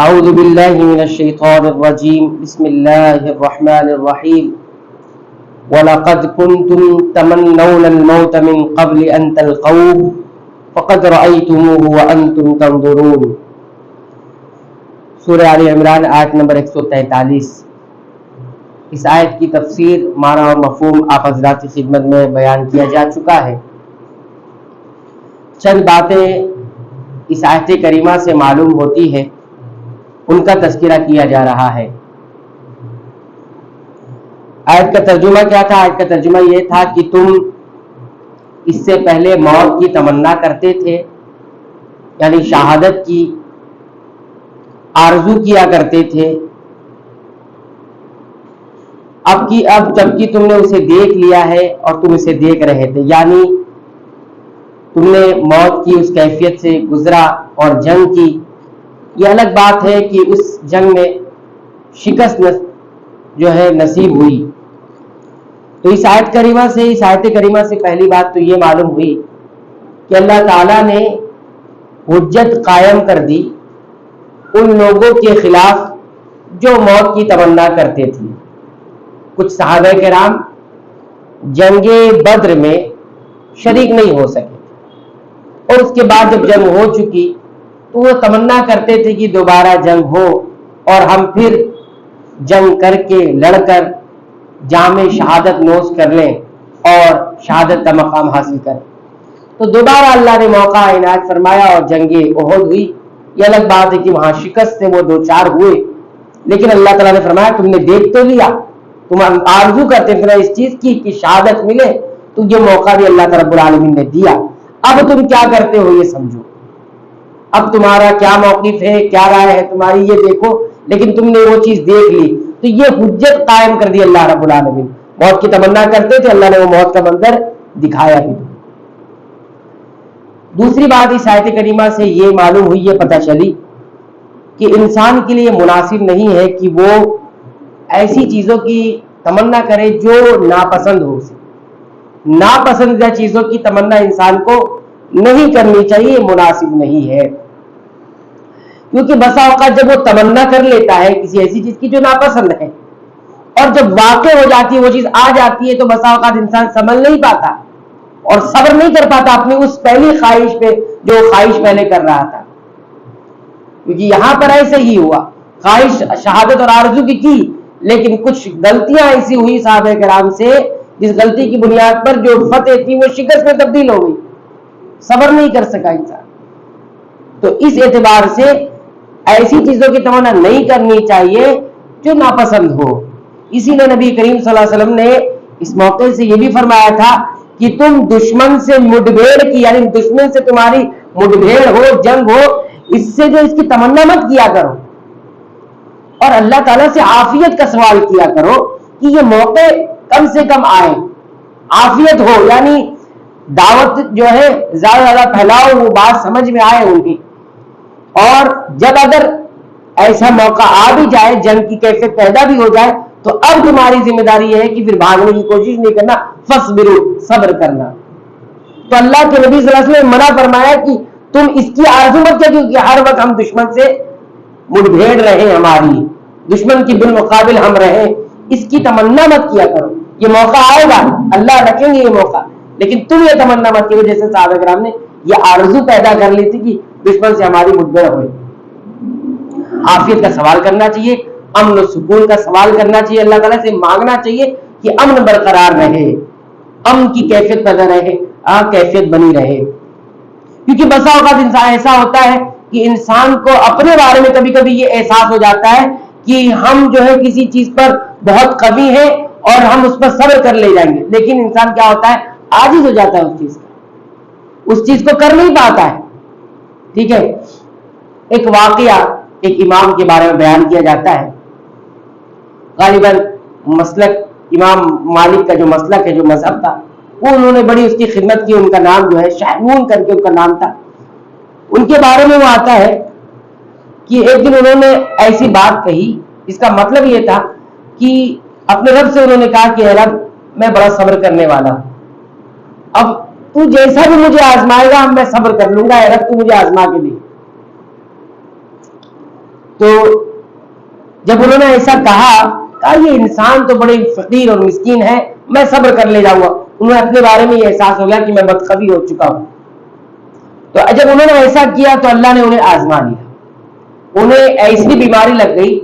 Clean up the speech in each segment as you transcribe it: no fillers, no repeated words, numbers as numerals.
اعوذ باللہ من الشیطان الرجیم بسم اللہ الرحمن الرحیم وَلَقَدْ كُنْتُمْ تَمَنَّوْنَ الْمَوْتَ مِنْ قَبْلِ أَنْ تَلْقَوْهُ فَقَدْ رَأَيْتُمُوهُ وَأَنْتُمْ تَنْظُرُونَ۔ سورہ آل عمران آیت نمبر 143۔ اس آیت کی تفسیر، معنی اور مفہوم آپ حضرات کی خدمت میں بیان کیا جا چکا ہے۔ چند باتیں اس آیت کریمہ سے معلوم ہوتی ہے، ان کا تذکرہ کیا جا رہا ہے۔ آیت کا ترجمہ کیا تھا؟ آیت کا ترجمہ یہ تھا کہ تم اس سے پہلے موت کی تمنا کرتے تھے، یعنی شہادت کی آرزو کیا کرتے تھے، اب جبکہ تم نے اسے دیکھ لیا ہے اور تم اسے دیکھ رہے تھے، یعنی تم نے موت کی اس کیفیت سے گزرا اور جنگ کی۔ یہ الگ بات ہے کہ اس جنگ میں شکست جو ہے نصیب ہوئی۔ تو اس آیت کریمہ سے پہلی بات تو یہ معلوم ہوئی کہ اللہ تعالیٰ نے حجت قائم کر دی ان لوگوں کے خلاف جو موت کی تمنا کرتے تھے۔ کچھ صحابہ کرام جنگ بدر میں شریک نہیں ہو سکے، اور اس کے بعد جب جنگ ہو چکی تو وہ تمنا کرتے تھے کہ دوبارہ جنگ ہو اور ہم پھر جنگ کر کے لڑ کر جام شہادت نوش کر لیں اور شہادت کا مقام حاصل کریں۔ تو دوبارہ اللہ نے موقع عنایت فرمایا اور جنگ احد ہوئی۔ یہ الگ بات ہے کہ وہاں شکست سے وہ دو چار ہوئے، لیکن اللہ تعالیٰ نے فرمایا تم نے دیکھ تو لیا، تم آرزو کرتے تھے اس چیز کی کہ شہادت ملے، تو یہ موقع بھی اللہ رب العالمین نے دیا۔ اب تم کیا کرتے ہو یہ سمجھو، اب تمہارا کیا موقف ہے، کیا رائے ہے تمہاری، یہ دیکھو۔ لیکن تم نے وہ چیز دیکھ لی تو یہ حجت قائم کر دی اللہ رب العالمین۔ موت کی تمنا کرتے تھے، اللہ نے وہ موت کا منظر دکھایا بھی۔ دوسری بات اس آیت کریمہ سے یہ معلوم ہوئی، یہ پتہ چلی کہ انسان کے لیے مناسب نہیں ہے کہ وہ ایسی چیزوں کی تمنا کرے جو ناپسند ہو اسے۔ ناپسندیدہ چیزوں کی تمنا انسان کو نہیں کرنی چاہیے، مناسب نہیں ہے۔ کیونکہ بسا اوقات جب وہ تمنا کر لیتا ہے کسی ایسی چیز کی جو ناپسند ہے، اور جب واقع ہو جاتی ہے، وہ چیز آ جاتی ہے، تو بسا اوقات انسان سنبھل نہیں پاتا اور صبر نہیں کر پاتا اپنی اس پہلی خواہش پہ جو خواہش پہلے کر رہا تھا۔ کیونکہ یہاں پر ایسے ہی ہوا، خواہش شہادت اور آرزو کی، لیکن کچھ غلطیاں ایسی ہوئی صحابہ کرام سے جس غلطی کی بنیاد پر جو فتح تھی وہ شکست میں تبدیل ہو گئی، صبر نہیں کر سکا انسان۔ تو اس اعتبار سے ایسی چیزوں کی تمنا نہیں کرنی چاہیے جو ناپسند ہو۔ اسی لیے نبی کریم صلی اللہ علیہ وسلم نے اس موقع سے یہ بھی فرمایا تھا کہ تم دشمن سے مڈبھیڑ کی، یعنی دشمن سے تمہاری مڈبھیڑ ہو، جنگ ہو، اس سے جو اس کی تمنا مت کیا کرو، اور اللہ تعالیٰ سے عافیت کا سوال کیا کرو کہ یہ موقع کم سے کم آئے، عافیت ہو، یعنی دعوت جو ہے زیادہ زیادہ پھیلاؤ، وہ بات سمجھ میں آئے انہیں۔ اور جب اگر ایسا موقع آ بھی جائے، جنگ کی کیفیت پیدا بھی ہو جائے، تو اب تمہاری ذمہ داری یہ ہے کہ پھر بھاگنے کی کوشش نہیں کرنا، فصبروا، صبر کرنا۔ تو اللہ کے نبی صلی اللہ علیہ وسلم نے منع فرمایا کہ تم اس کی آرزو مت کرو کہ ہر وقت ہم دشمن سے مڈبھیڑ رہے، ہماری دشمن کی بالمقابل ہم رہیں، اس کی تمنا مت کیا کرو۔ یہ موقع آئے گا، اللہ رکھیں گے یہ موقع، لیکن تم یہ تمنا مت کرو جیسے صحابہ کرام نے یہ آرزو پیدا کر لی تھی کہ دشمن سے ہماری مڈبھیڑ ہوئے۔ عافیت کا سوال کرنا چاہیے، امن و سکون کا سوال کرنا چاہیے، اللہ تعالیٰ سے مانگنا چاہیے کہ امن برقرار رہے، امن کی کیفیت پیدا رہے، کیفیت بنی رہے۔ کیونکہ بسا اوقات انسان ایسا ہوتا ہے کہ انسان کو اپنے بارے میں کبھی کبھی یہ احساس ہو جاتا ہے کہ ہم جو ہے کسی چیز پر بہت قوی ہیں اور ہم اس پر صبر کر لے جائیں گے، لیکن انسان کیا ہوتا ہے، عاجز ہو جاتا ہے اس چیز کو کر نہیں پاتا ہے۔ ٹھیک ہے، ایک واقعہ ایک امام کے بارے میں بیان کیا جاتا ہے، غالباً مسلک امام مالک کا جو مسلک ہے، جو مذہب تھا، وہ انہوں نے بڑی اس کی خدمت کی۔ ان کا نام جو ہے شہنون کر کے ان کا نام تھا۔ ان کے بارے میں وہ آتا ہے کہ ایک دن انہوں نے ایسی بات کہی، اس کا مطلب یہ تھا کہ اپنے رب سے انہوں نے کہا کہ اے رب، میں بڑا صبر کرنے والا ہوں، اب تو جیسا بھی مجھے آزمائے گا میں صبر کر لوں گا، اے رب تو مجھے آزما کے دے۔ تو جب انہوں نے ایسا کہا یہ انسان تو بڑے فقیر اور مسکین ہے، میں صبر کر لے جاؤں گا، انہیں اپنے بارے میں یہ احساس ہو گیا کہ میں بدخبی ہو چکا ہوں. تو جب انہوں نے ایسا کیا تو اللہ نے انہیں آزما لیا. انہیں ایسی بیماری لگ گئی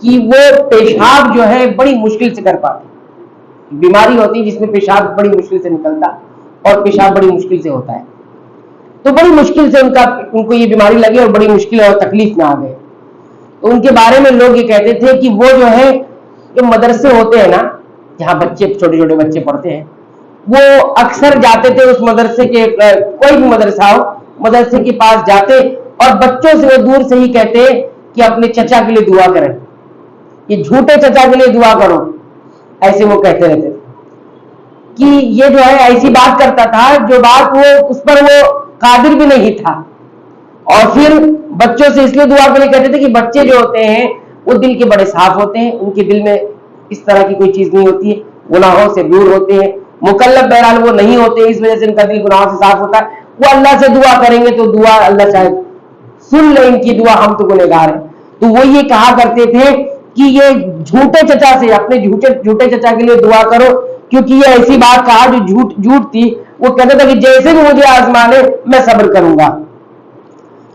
کہ وہ پیشاب جو ہے بڑی مشکل سے کر پاتے. بیماری ہوتی ہے جس میں پیشاب بڑی مشکل سے نکلتا اور پیشاب بڑی مشکل سے ہوتا ہے. تو بڑی مشکل سے ان کو یہ بیماری لگی اور بڑی مشکل اور تکلیف میں آ گئے. تو ان کے بارے میں لوگ یہ کہتے تھے کہ وہ جو ہے یہ مدرسے ہوتے ہیں نا جہاں بچے چھوٹے چھوٹے بچے پڑھتے ہیں، وہ اکثر جاتے تھے اس مدرسے کے، کوئی بھی مدرسہ ہو، مدرسے کے پاس جاتے اور بچوں سے وہ دور سے ہی کہتے کہ اپنے چچا کے لیے دعا کریں، یہ جھوٹے چچا کے لیے دعا کرو، ایسے وہ کہتے رہتے تھے. کہ یہ جو ہے ایسی بات کرتا تھا جو بات وہ اس پر وہ قادر بھی نہیں تھا. اور پھر بچوں سے اس لیے دعا کے لیے کہتے تھے کہ بچے جو ہوتے ہیں وہ دل کے بڑے صاف ہوتے ہیں، ان کے دل میں اس طرح کی کوئی چیز نہیں ہوتی ہے، گناہوں سے دور ہوتے ہیں، مکلف بہرحال وہ نہیں ہوتے، اس وجہ سے ان کا دل گناہوں سے صاف ہوتا ہے. وہ اللہ سے دعا کریں گے تو دعا اللہ شاید سن لے ان کی دعا، ہم تو گنہگار ہیں. تو وہ یہ کہا کرتے تھے کہ یہ جھوٹے چچا سے، اپنے جھوٹے چچا کے لیے دعا کرو، کیونکہ یہ ایسی بات کہا جو جھوٹ تھی. وہ کہتا تھا کہ جیسے بھی مجھے آزمانے میں صبر کروں گا.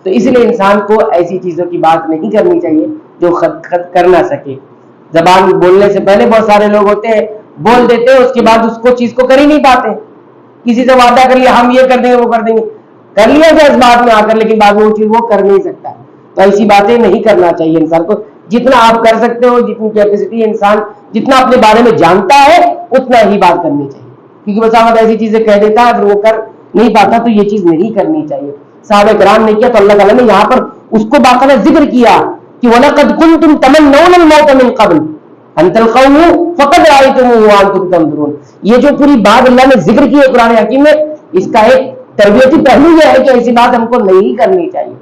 تو اس لیے انسان کو ایسی چیزوں کی بات نہیں کرنی چاہیے جو خط کر نہ سکے. زبان بولنے سے پہلے بہت سارے لوگ ہوتے ہیں بول دیتے ہیں، اس کے بعد اس چیز کو کر ہی نہیں پاتے. کسی سے وعدہ کر لیا ہم یہ کر دیں گے وہ کر دیں گے، کر لیا جائے اس بات میں آ کر، لیکن بعد میں وہ چیز وہ کر نہیں سکتا. تو ایسی باتیں نہیں کرنا چاہیے انسان کو. جتنا آپ کر سکتے ہو، جتنی کیپیسٹی انسان جتنا اپنے بارے میں جانتا ہے اتنا ہی بات کرنی چاہیے. کیونکہ بس ایسی چیزیں کہہ دیتا ہے پھر وہ کر نہیں پاتا، تو یہ چیز نہیں کرنی چاہیے. صحابہ کرام نے کیا تو اللہ تعالیٰ نے یہاں پر اس کو باقاعدہ ذکر کیا کہ وَلَقَدْ كُنْتُمْ تَمَنَّوْنَ الْمَوْتَ مِنْ قَبْلُ أَنْ تَلْقَوْهُ فَقَدْ رَأَيْتُمُوهُ وَأَنْتُمْ تَنْظُرُونَ. یہ جو پوری بات اللہ نے ذکر کی ہے قرآن حکیم میں، اس کا ایک تربیتی پہلو یہ ہے کہ ایسی بات ہم کو نہیں کرنی چاہیے.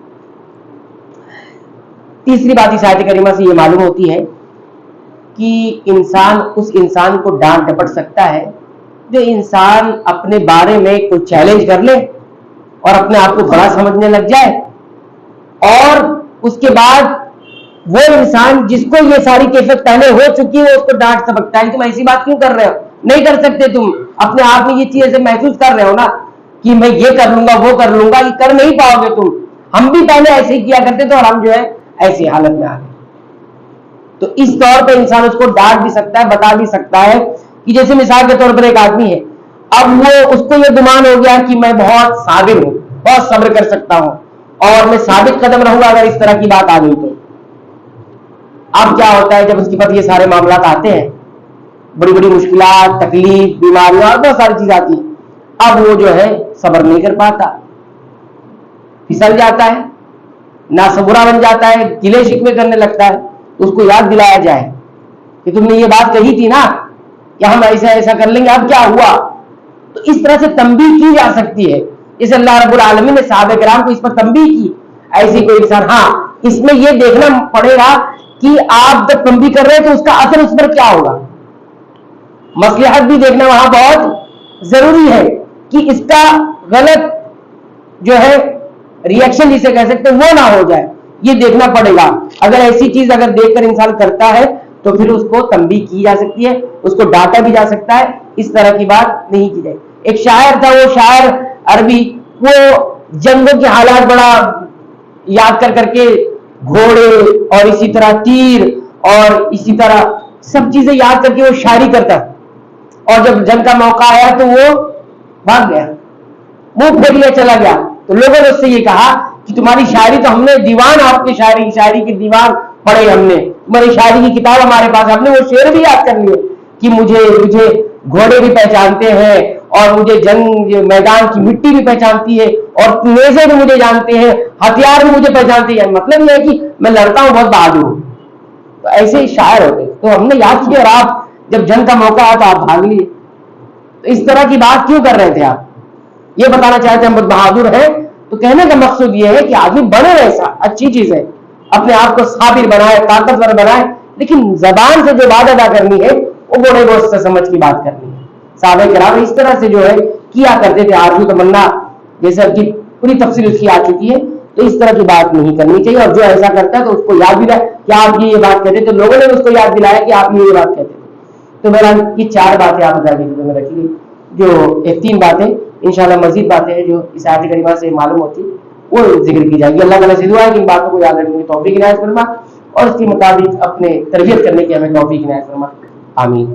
تیسری بات اس آیت کریمہ سے یہ معلوم ہوتی ہے کہ انسان اس انسان کو ڈانٹ ڈپٹ سکتا ہے جو انسان اپنے بارے میں کوئی چیلنج کر لے اور اپنے آپ کو بڑا سمجھنے لگ جائے، اور اس کے بعد وہ انسان جس کو یہ ساری کیفیت پہلے ہو چکی ہے اس کو ڈانٹ سکتا ہے. تم ایسی بات کیوں کر رہے ہو؟ نہیں کر سکتے. تم اپنے آپ میں یہ چیز ایسے محسوس کر رہے ہو نا کہ میں یہ کر لوں گا وہ کر لوں گا، یہ کر نہیں پاؤ گے تم. ہم بھی پہلے ایسے ہی کیا کرتے تھے اور ہم جو ہے ایسی حالت میں آ گئے. تو اس طور پہ انسان اس کو ڈانٹ بھی سکتا ہے، بتا بھی سکتا ہے کہ جیسے مثال کے طور پر ایک آدمی ہے، اب وہ اس کو یہ گمان ہو گیا کہ میں بہت صابر ہوں، بہت صبر کر سکتا ہوں اور میں ثابت قدم رہوں گا اگر اس طرح کی بات آ گئی تو. اب کیا ہوتا ہے جب اس کے پاس یہ سارے معاملات آتے ہیں، بڑی بڑی مشکلات، تکلیف، بیماریاں اور بہت ساری چیز آتی ہیں، اب وہ جو ہے صبر نہیں کر پاتا، پھسل جاتا ہے، ناصبرا بن جاتا ہے، گلے شکوے کرنے لگتا ہے. اس کو یاد دلایا جائے کہ تم نے یہ بات کہی تھی نا کہ ہم ایسا ایسا کر لیں گے، اب کیا ہوا. تو اس طرح سے تنبیہ کی جا سکتی ہے. اس اللہ رب العالمین نے صحابہ کرام کو اس پر تنبیہ کی. ایسی کوئی انسان، ہاں اس میں یہ دیکھنا پڑے گا کہ آپ جب تنبیہ کر رہے ہیں تو اس کا اثر اس پر کیا ہوگا. مصلحت بھی دیکھنا وہاں بہت ضروری ہے کہ اس کا غلط جو ہے ریئیکشن جسے کہہ سکتے ہیں وہ نہ ہو جائے، یہ دیکھنا پڑے گا. اگر ایسی چیز اگر دیکھ کر انسان کرتا ہے تو پھر اس کو تنبیہ کی جا سکتی ہے، اس کو ڈانٹا بھی جا سکتا ہے. اس طرح کی بات نہیں کی جائے. ایک شاعر تھا، وہ شاعر عربی، وہ جنگوں کے حالات بڑا یاد کر کر کے گھوڑے اور اسی طرح تیر اور اسی طرح سب چیزیں یاد کر کے وہ شاعری کرتا، اور جب جنگ کا موقع آیا تو وہ بھاگ گیا، منہ پھیر لیا چلا گیا. تو لوگوں نے اس سے یہ کہا کہ تمہاری شاعری تو ہم نے دیوان، آپ کے شاعری کے دیوان پڑھے ہم نے، تمہاری شاعری کی کتاب ہمارے پاس، ہم نے وہ شعر بھی یاد کر لیے کہ مجھے گھوڑے بھی پہچانتے ہیں اور مجھے جنگ میدان کی مٹی بھی پہچانتی ہے اور نیزے بھی مجھے جانتے ہیں، ہتھیار بھی مجھے پہچانتے ہیں. مطلب یہ ہے کہ میں لڑتا ہوں، بہت بہادر ہوں. تو ایسے ہی شاعر ہوتے. تو ہم نے یاد کیا اور آپ جب جنگ کا موقع آیا تو آپ بھاگ لیے. تو اس طرح کی بات کیوں کر رہے تھے آپ؟ یہ بتانا چاہتے ہیں ہم بہت بہادر ہیں. تو کہنے کا مقصد یہ ہے کہ آدمی بنے ایسا، اچھی چیز ہے، اپنے آپ کو صابر بنائے، طاقتور بنائے، لیکن زبان سے جو بات ادا کرنی ہے وہ بڑے بہت سے سمجھ کی بات کرنی ہے. صحابہ کرام اس طرح سے جو ہے کیا کرتے تھے. آرزو تمنا جیسے کہ پوری تفصیل اس کی آ چکی ہے. تو اس طرح کی بات نہیں کرنی چاہیے. اور جو ایسا کرتا ہے تو اس کو یاد بھی رہے کہ آپ یہ بات کہتے تو لوگوں نے اس کو یاد دلایا کہ آپ یہ بات کہتے تھے. تو بہرحال یہ 4 باتیں آپ ذہن میں رکھیے, جو 3 باتیں انشاءاللہ مزید باتیں ہیں جو اس آیت کریمہ سے معلوم ہوتی وہ ذکر کی جائے گی. اللہ تعالیٰ سے دعا ہے کہ ان باتوں کو یاد رکھنے کی توفیق عنایت فرما اور اس کے مطابق اپنے تربیت کرنے کی ہمیں توفیق عنایت فرما. آمین.